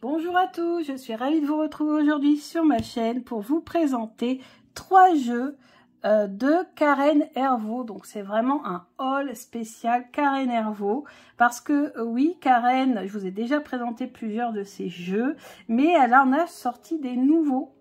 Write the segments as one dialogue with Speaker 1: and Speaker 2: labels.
Speaker 1: Bonjour à tous, je suis ravie de vous retrouver aujourd'hui sur ma chaîne pour vous présenter 3 jeux de Karen Hervaux. Donc c'est vraiment un haul spécial Karen Hervaux parce que oui, Karen, je vous ai déjà présenté plusieurs de ces jeux, mais elle en a sorti des nouveaux.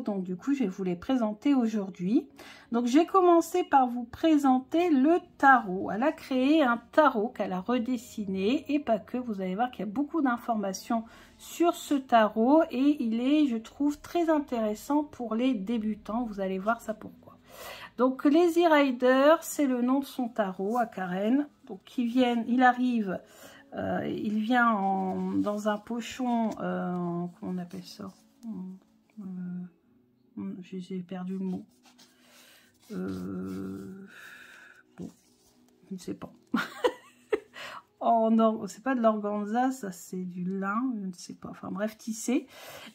Speaker 1: Donc du coup je vais vous les présenter aujourd'hui. Donc j'ai commencé par vous présenter le tarot. Elle a créé un tarot qu'elle a redessiné et pas que. Vous allez voir qu'il y a beaucoup d'informations sur ce tarot et il est, je trouve, très intéressant pour les débutants. Vous allez voir ça pourquoi. Donc Lazy Rider, c'est le nom de son tarot à Karen. Donc il vient dans un pochon, comment on appelle ça? J'ai perdu le mot. Bon, je ne sais pas. C'est pas de l'organza, ça c'est du lin, je ne sais pas. Enfin bref, tissé.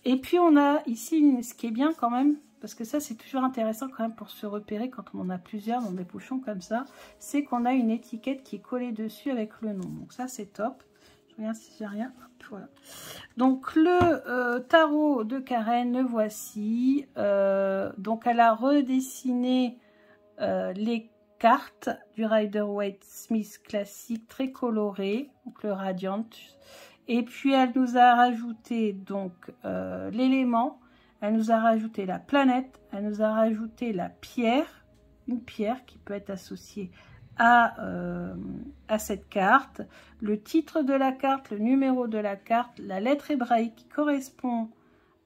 Speaker 1: Et puis on a ici, ce qui est bien quand même, parce que ça c'est toujours intéressant quand même pour se repérer quand on en a plusieurs dans des pochons comme ça, c'est qu'on a une étiquette qui est collée dessus avec le nom. Donc ça c'est top. Je regarde si j'ai rien. Hop, voilà. Donc le tarot de Karen, le voici. Donc elle a redessiné les cartes du Rider-Waite-Smith classique, très coloré, donc le Radiant. Et puis elle nous a rajouté donc l'élément, elle nous a rajouté la planète, elle nous a rajouté la pierre, une pierre qui peut être associée à cette carte, le titre de la carte, le numéro de la carte, la lettre hébraïque qui correspond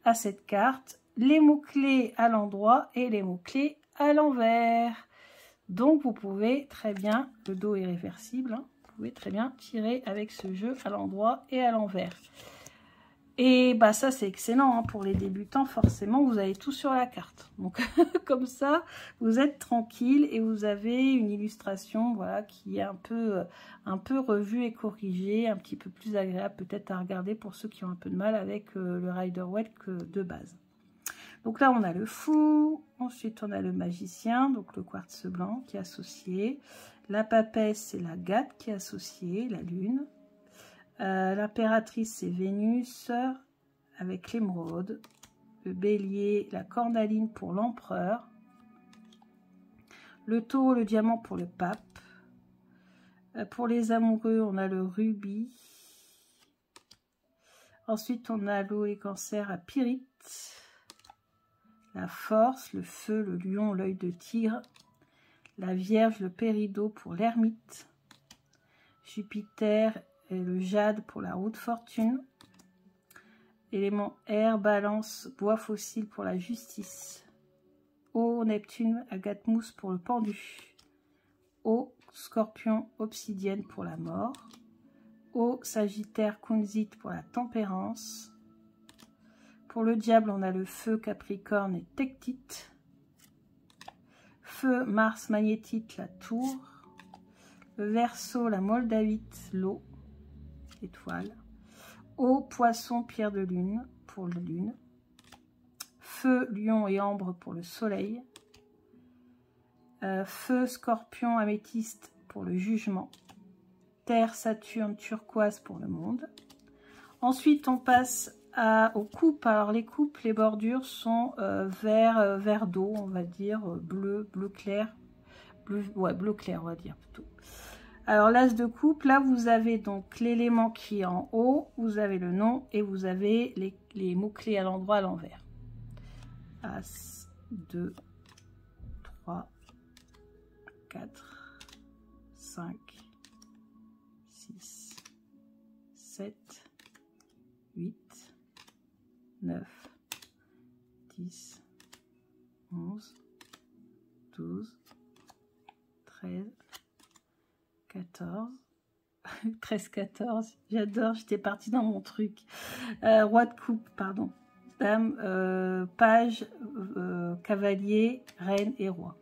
Speaker 1: à cette carte, les mots-clés à l'endroit et les mots-clés à l'envers. Donc vous pouvez très bien, le dos est réversible, hein, vous pouvez très bien tirer avec ce jeu à l'endroit et à l'envers. Et bah ça c'est excellent hein, pour les débutants, forcément vous avez tout sur la carte. Donc comme ça vous êtes tranquille et vous avez une illustration voilà, qui est un peu revue et corrigée, un petit peu plus agréable peut-être à regarder pour ceux qui ont un peu de mal avec le Rider-Waite de base. Donc là on a le fou, ensuite on a le magicien, donc le quartz blanc qui est associé, la papesse c'est la Gath qui est associée, la lune. L'impératrice c'est Vénus avec l'émeraude, le bélier, la cornaline pour l'empereur, le taureau, le diamant pour le pape, pour les amoureux on a le rubis, ensuite on a l'eau et cancer à pyrite, la force, le feu, le lion, l'œil de tigre, la vierge, le péridot pour l'ermite, Jupiter et le jade pour la roue de fortune. Élément air, balance, bois fossile pour la justice. Eau, Neptune, agate mousse pour le pendu. Eau, scorpion, obsidienne pour la mort. Eau, sagittaire, kunzite pour la tempérance. Pour le diable, on a le feu, capricorne et tectite. Feu, Mars, magnétite, la tour. Le verseau, la moldavite, l'eau. Étoile. Eau, poisson, pierre de lune pour la lune. Feu, lion et ambre pour le soleil. Feu, scorpion, améthyste pour le jugement. Terre, Saturne, turquoise pour le monde. Ensuite on passe aux coupes. Alors les coupes, les bordures sont vert d'eau, on va dire, bleu clair. Bleu clair on va dire plutôt. Alors l'as de coupe, là vous avez donc l'élément qui est en haut, vous avez le nom et vous avez les mots-clés à l'endroit, à l'envers. As, 2, 3, 4, 5, 6, 7, 8, 9, 10, 11, 12, 13, 14, 13, 14, j'adore, j'étais partie dans mon truc. Roi de coupe, pardon. Dame, page, cavalier, reine et roi.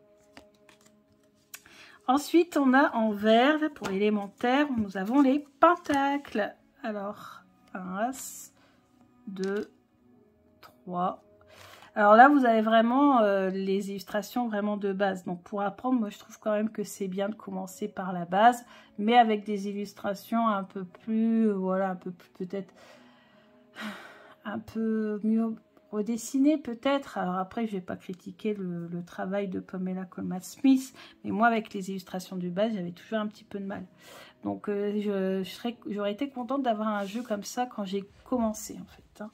Speaker 1: Ensuite, on a en vert, pour l'élémentaire, nous avons les pentacles. Alors, un as, 2, 3. Alors là, vous avez vraiment les illustrations vraiment de base. Donc pour apprendre, moi je trouve quand même que c'est bien de commencer par la base, mais avec des illustrations un peu plus, voilà, un peu plus peut-être un peu mieux redessiné peut-être. Alors après, je vais pas critiquer le travail de Pamela Colman-Smith, mais moi avec les illustrations du bas, j'avais toujours un petit peu de mal. Donc j'aurais été contente d'avoir un jeu comme ça quand j'ai commencé en fait. Hein.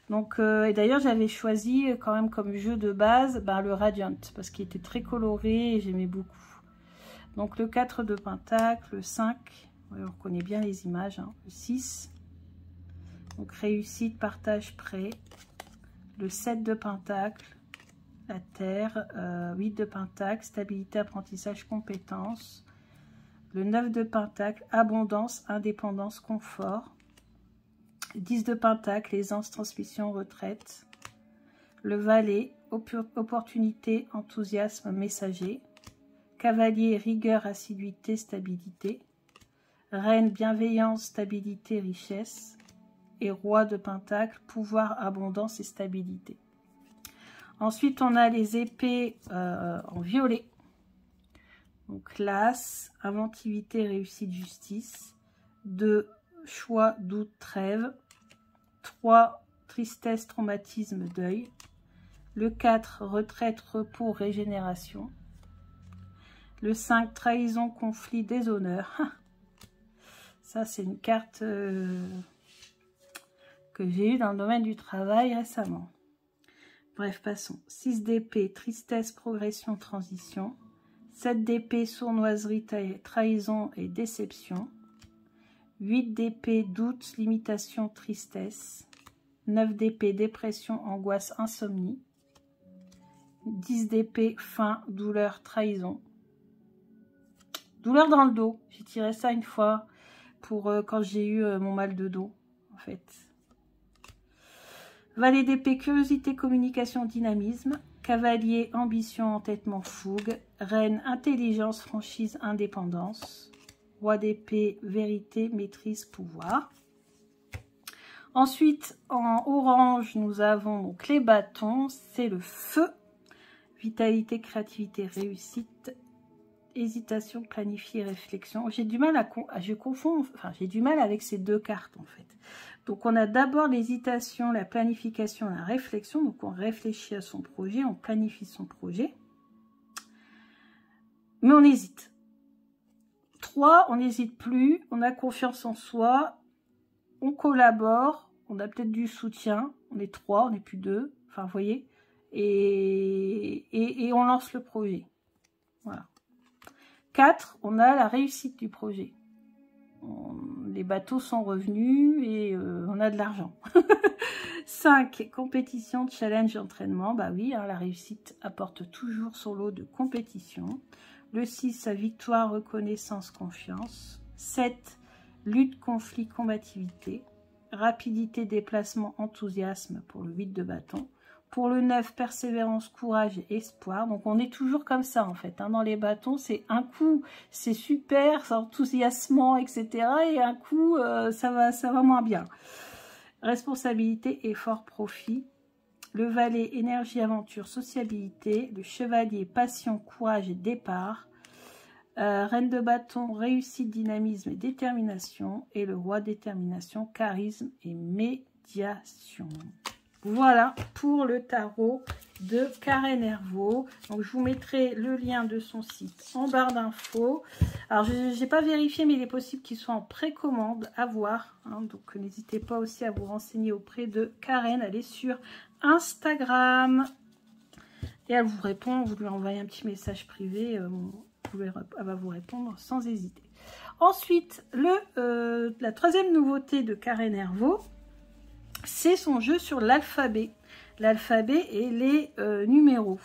Speaker 1: Donc, et d'ailleurs, j'avais choisi quand même comme jeu de base le Radiant, parce qu'il était très coloré et j'aimais beaucoup. Donc le 4 de Pentacle, le 5, on reconnaît bien les images, hein, le 6, donc réussite, partage, prêt, le 7 de Pentacle, la Terre, 8 de Pentacle, stabilité, apprentissage, compétence, le 9 de Pentacle, abondance, indépendance, confort, 10 de Pentacle, aisance, transmission, retraite, le Valet, opportunité, enthousiasme, messager, Cavalier, rigueur, assiduité, stabilité, Reine, bienveillance, stabilité, richesse, et Roi de Pentacle, pouvoir, abondance et stabilité. Ensuite, on a les épées en violet. Donc, classe, inventivité, réussite, justice. 2, choix, doute, trêve. 3, tristesse, traumatisme, deuil. Le 4, retraite, repos, régénération. Le 5, trahison, conflit, déshonneur. Ça, c'est une carte que j'ai eue dans le domaine du travail récemment. Bref, passons. 6 d'épée, tristesse, progression, transition. 7 d'épée, sournoiserie, trahison et déception. 8 d'épée, doute, limitation, tristesse. 9 d'épée, dépression, angoisse, insomnie. 10 d'épée, faim, douleur, trahison. Douleur dans le dos. J'ai tiré ça une fois pour quand j'ai eu mon mal de dos, en fait. Valet d'épée, curiosité, communication, dynamisme. Cavalier, ambition, entêtement, fougue. Reine, intelligence, franchise, indépendance. Roi d'épée, vérité, maîtrise, pouvoir. Ensuite, en orange, nous avons donc les bâtons. C'est le feu. Vitalité, créativité, réussite. Hésitation, planifier, réflexion. J'ai du mal je confonds, enfin j'ai du mal avec ces deux cartes en fait. Donc on a d'abord l'hésitation, la planification, la réflexion. Donc on réfléchit à son projet, on planifie son projet. Mais on hésite. 3, on n'hésite plus, on a confiance en soi, on collabore, on a peut-être du soutien, on est 3, on n'est plus 2, enfin vous voyez, et on lance le projet. Voilà. 4, on a la réussite du projet. Les bateaux sont revenus et on a de l'argent. 5, compétition, challenge, entraînement. Bah oui, hein, la réussite apporte toujours son lot de compétition. Le 6, sa victoire, reconnaissance, confiance. 7, lutte, conflit, combativité. Rapidité, déplacement, enthousiasme pour le 8 de bâton. Pour le 9, persévérance, courage et espoir. Donc, on est toujours comme ça, en fait. Hein. Dans les bâtons, c'est un coup, c'est super, c'est enthousiasmant, etc. Et un coup, ça va moins bien. Responsabilité, effort, profit. Le valet, énergie, aventure, sociabilité. Le chevalier, passion, courage et départ. Reine de bâton, réussite, dynamisme et détermination. Et le roi, détermination, charisme et médiation. Voilà pour le tarot de Karen Hervaux. Donc, je vous mettrai le lien de son site en barre d'infos. Alors, je n'ai pas vérifié, mais il est possible qu'il soit en précommande à voir. Hein, donc, n'hésitez pas aussi à vous renseigner auprès de Karen. Elle est sur Instagram. Et elle vous répond. Vous lui envoyez un petit message privé. Elle va vous répondre sans hésiter. Ensuite, la troisième nouveauté de Karen Hervaux, c'est son jeu sur l'alphabet. L'alphabet et les numéros.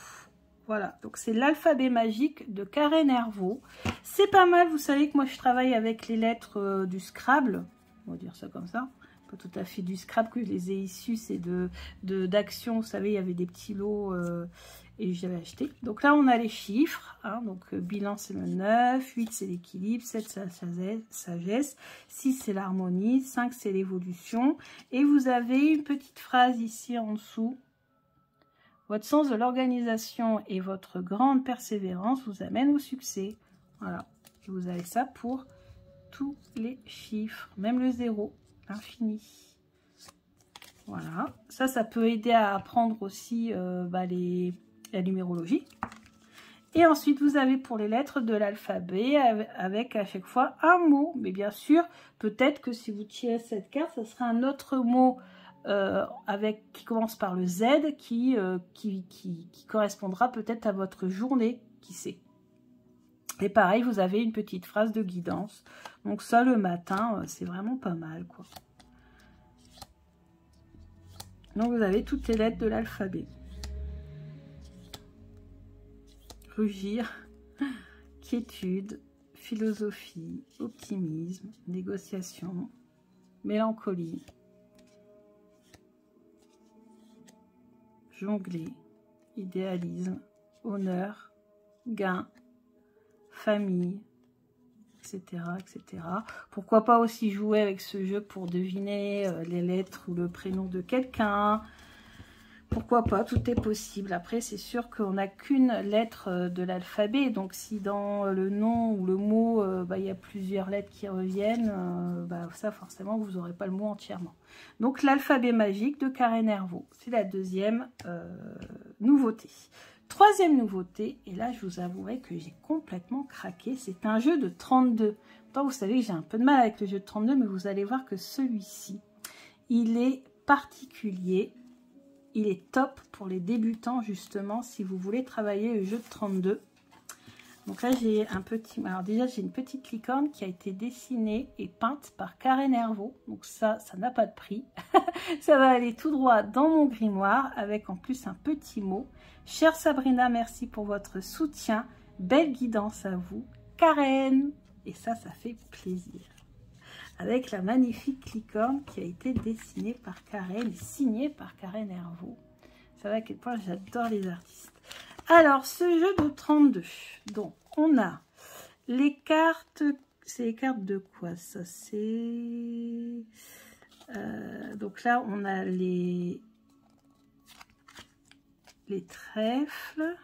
Speaker 1: Voilà, donc c'est l'alphabet magique de Karen Hervaux. C'est pas mal, vous savez que moi je travaille avec les lettres du Scrabble. On va dire ça comme ça. Pas tout à fait du Scrabble que je les ai issus, c'est d'action. Vous savez, il y avait des petits lots et j'avais acheté. Donc là, on a les chiffres. Hein, donc bilan, c'est le 9. 8, c'est l'équilibre. 7, c'est la sagesse. 6, c'est l'harmonie. 5, c'est l'évolution. Et vous avez une petite phrase ici en dessous. Votre sens de l'organisation et votre grande persévérance vous amènent au succès. Voilà. Et vous avez ça pour tous les chiffres, même le 0, l'infini. Voilà, ça peut aider à apprendre aussi la numérologie. Et ensuite, vous avez pour les lettres de l'alphabet avec à chaque fois un mot. Mais bien sûr, peut-être que si vous tirez cette carte, ce sera un autre mot qui commence par le Z qui correspondra peut-être à votre journée, qui sait. Et pareil, vous avez une petite phrase de guidance. Donc ça, le matin, c'est vraiment pas mal, quoi. Donc vous avez toutes les lettres de l'alphabet. Rugir, quiétude, philosophie, optimisme, négociation, mélancolie, jongler, idéalisme, honneur, gain, famille, etc., etc. Pourquoi pas aussi jouer avec ce jeu pour deviner les lettres ou le prénom de quelqu'un. Pourquoi pas, tout est possible. Après, c'est sûr qu'on n'a qu'une lettre de l'alphabet. Donc, si dans le nom ou le mot, il y a plusieurs lettres qui reviennent, ça, forcément, vous n'aurez pas le mot entièrement. Donc, l'alphabet magique de Karen Hervaux. C'est la deuxième nouveauté. Troisième nouveauté, et là, je vous avouerai que j'ai complètement craqué. C'est un jeu de 32. Pourtant, vous savez que j'ai un peu de mal avec le jeu de 32, mais vous allez voir que celui-ci, il est particulier. Il est top pour les débutants, justement, si vous voulez travailler le jeu de 32. Donc là, j'ai un petit... Alors déjà, j'ai une petite licorne qui a été dessinée et peinte par Karen Hervaux. Donc ça n'a pas de prix. Ça va aller tout droit dans mon grimoire, avec en plus un petit mot. Chère Sabrina, merci pour votre soutien. Belle guidance à vous, Karen. Et ça fait plaisir. Avec la magnifique licorne qui a été dessinée par Karen et signée par Karen Hervaux. Vous savez à quel point j'adore les artistes. Alors, ce jeu de 32. Donc, on a les cartes. C'est les cartes de quoi ça? C'est... donc là, on a les trèfles,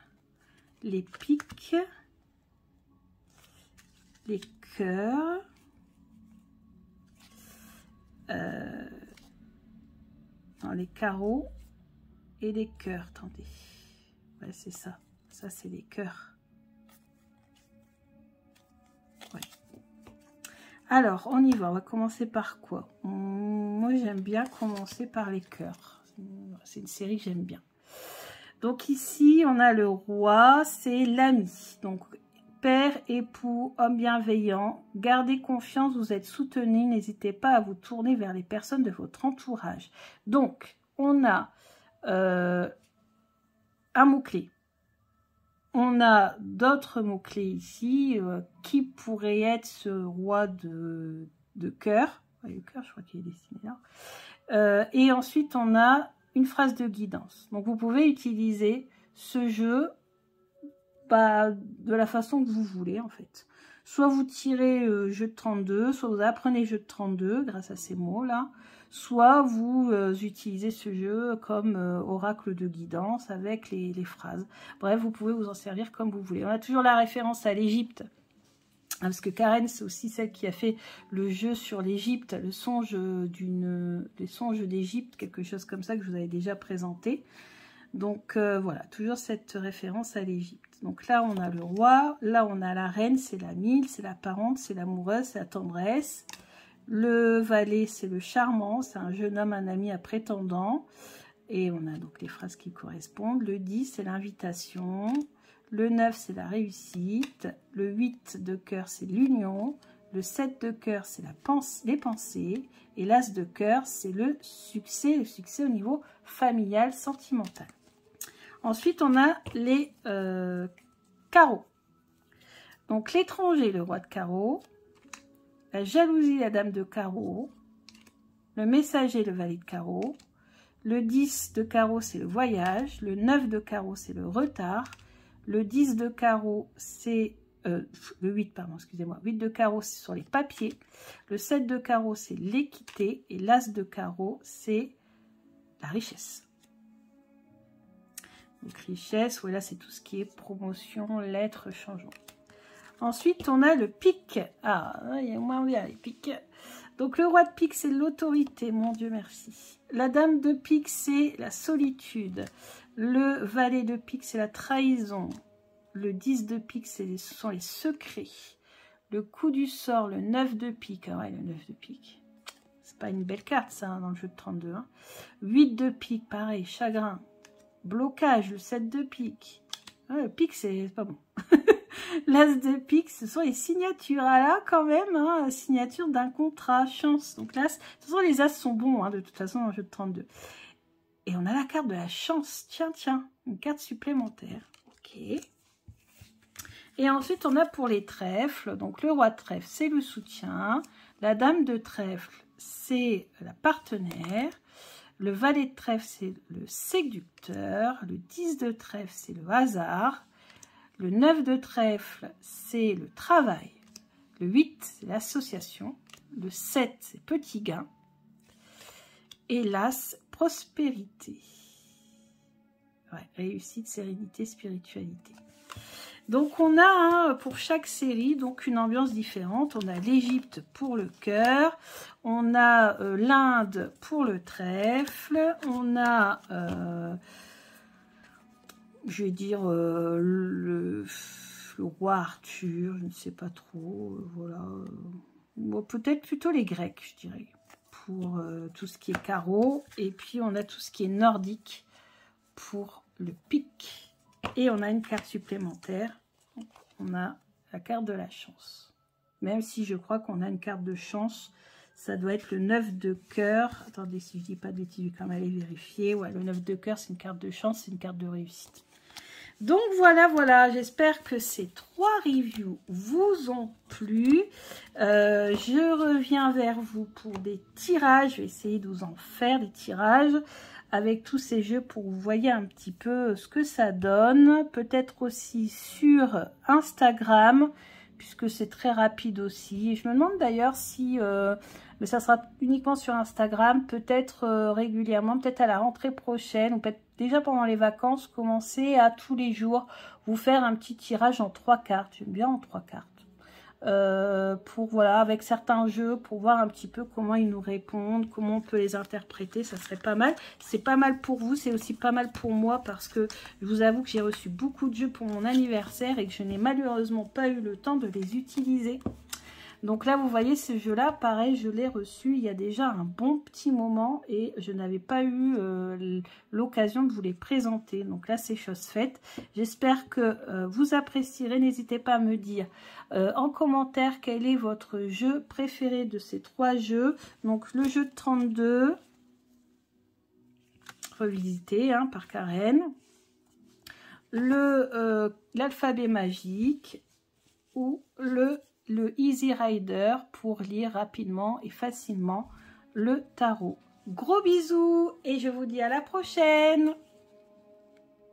Speaker 1: les piques, les cœurs. Les carreaux et les cœurs. Attendez, ouais, c'est ça. Ça, c'est les cœurs. Ouais. Alors, on y va. On va commencer par quoi? Moi, j'aime bien commencer par les cœurs. C'est une série que j'aime bien. Donc ici, on a le roi, c'est l'ami. Donc, père, époux, homme bienveillant, gardez confiance, vous êtes soutenu, n'hésitez pas à vous tourner vers les personnes de votre entourage. Donc, on a un mot-clé. On a d'autres mots-clés ici qui pourraient être ce roi de cœur. Le cœur, je crois qu'il est dessiné là. Et ensuite, on a une phrase de guidance. Donc, vous pouvez utiliser ce jeu de la façon que vous voulez, en fait. Soit vous tirez jeu de 32, soit vous apprenez jeu de 32 grâce à ces mots-là, soit vous utilisez ce jeu comme oracle de guidance avec les phrases. Bref, vous pouvez vous en servir comme vous voulez. On a toujours la référence à l'Égypte, parce que Karen, c'est aussi celle qui a fait le jeu sur l'Égypte, les songes d'Égypte, quelque chose comme ça que je vous avais déjà présenté. Donc voilà, toujours cette référence à l'Égypte. Donc là, on a le roi, là, on a la reine, c'est la mille, c'est la parente, c'est l'amoureuse, c'est la tendresse. Le valet, c'est le charmant, c'est un jeune homme, un ami, un prétendant. Et on a donc les phrases qui correspondent. Le 10, c'est l'invitation. Le 9, c'est la réussite. Le 8 de cœur, c'est l'union. Le 7 de cœur, c'est les pensées. Et l'as de cœur, c'est le succès au niveau familial, sentimental. Ensuite, on a les carreaux. Donc, l'étranger, le roi de carreau. La jalousie, la dame de carreau. Le messager, le valet de carreau. Le 10 de carreau, c'est le voyage. Le 9 de carreau, c'est le retard. Le 10 de carreau, c'est... le 8, pardon, excusez-moi. 8 de carreau, c'est sur les papiers. Le 7 de carreau, c'est l'équité. Et l'as de carreau, c'est la richesse. Donc, richesse, voilà, c'est tout ce qui est promotion, lettres, changement. Ensuite, on a le pic. Ah, il y a moins bien les pics. Donc le roi de pique, c'est l'autorité, mon Dieu merci. La dame de pique, c'est la solitude. Le valet de pique, c'est la trahison. Le 10 de pique, ce sont les secrets. Le coup du sort, le 9 de pique. Ah ouais, le 9 de pique. C'est pas une belle carte, ça, hein, dans le jeu de 32. Hein. 8 de pique, pareil, chagrin. Blocage, le 7 de pique. Ah, le pique, c'est pas bon. L'as de pique, ce sont les signatures. Ah là, quand même, hein, signature d'un contrat, chance. Donc là, de toute façon, les as sont bons, hein, de toute façon, dans le jeu de 32. Et on a la carte de la chance. Tiens, tiens, une carte supplémentaire. Ok. Et ensuite, on a pour les trèfles. Donc, le roi de trèfle, c'est le soutien. La dame de trèfle, c'est la partenaire. Le valet de trèfle, c'est le séducteur. Le 10 de trèfle, c'est le hasard. Le 9 de trèfle, c'est le travail. Le 8, c'est l'association. Le 7, c'est petit gain. Et l'as, prospérité. Ouais, réussite, sérénité, spiritualité. Donc, on a hein, pour chaque série donc une ambiance différente. On a l'Égypte pour le cœur. On a l'Inde pour le trèfle. On a... je vais dire le roi Arthur, je ne sais pas trop, voilà. Peut-être plutôt les Grecs, je dirais, pour tout ce qui est carreau. Et puis, on a tout ce qui est nordique pour le pic. Et on a une carte supplémentaire. Donc, on a la carte de la chance. Même si je crois qu'on a une carte de chance, ça doit être le 9 de cœur. Attendez, si je dis pas de bêtises, je vais quand même aller vérifier. Ouais, le 9 de cœur, c'est une carte de chance, c'est une carte de réussite. Donc voilà, j'espère que ces 3 reviews vous ont plu. Je reviens vers vous pour des tirages. Je vais essayer de vous en faire des tirages avec tous ces jeux pour que vous voyez un petit peu ce que ça donne. Peut-être aussi sur Instagram, puisque c'est très rapide aussi. Et je me demande d'ailleurs si... mais ça sera uniquement sur Instagram, peut-être régulièrement, peut-être à la rentrée prochaine, ou peut-être déjà pendant les vacances, commencer à tous les jours vous faire un petit tirage en 3 cartes. J'aime bien en 3 cartes. Pour voilà, avec certains jeux, pour voir un petit peu comment ils nous répondent, comment on peut les interpréter, ça serait pas mal. C'est pas mal pour vous, c'est aussi pas mal pour moi, parce que je vous avoue que j'ai reçu beaucoup de jeux pour mon anniversaire et que je n'ai malheureusement pas eu le temps de les utiliser. Donc là, vous voyez, ce jeu-là, pareil, je l'ai reçu il y a déjà un bon petit moment et je n'avais pas eu l'occasion de vous les présenter. Donc là, c'est chose faite. J'espère que vous apprécierez. N'hésitez pas à me dire en commentaire quel est votre jeu préféré de ces 3 jeux. Donc le jeu de 32, revisité hein, par Karen. L'alphabet magique ou le Easy Rider pour lire rapidement et facilement le tarot. Gros bisous et je vous dis à la prochaine!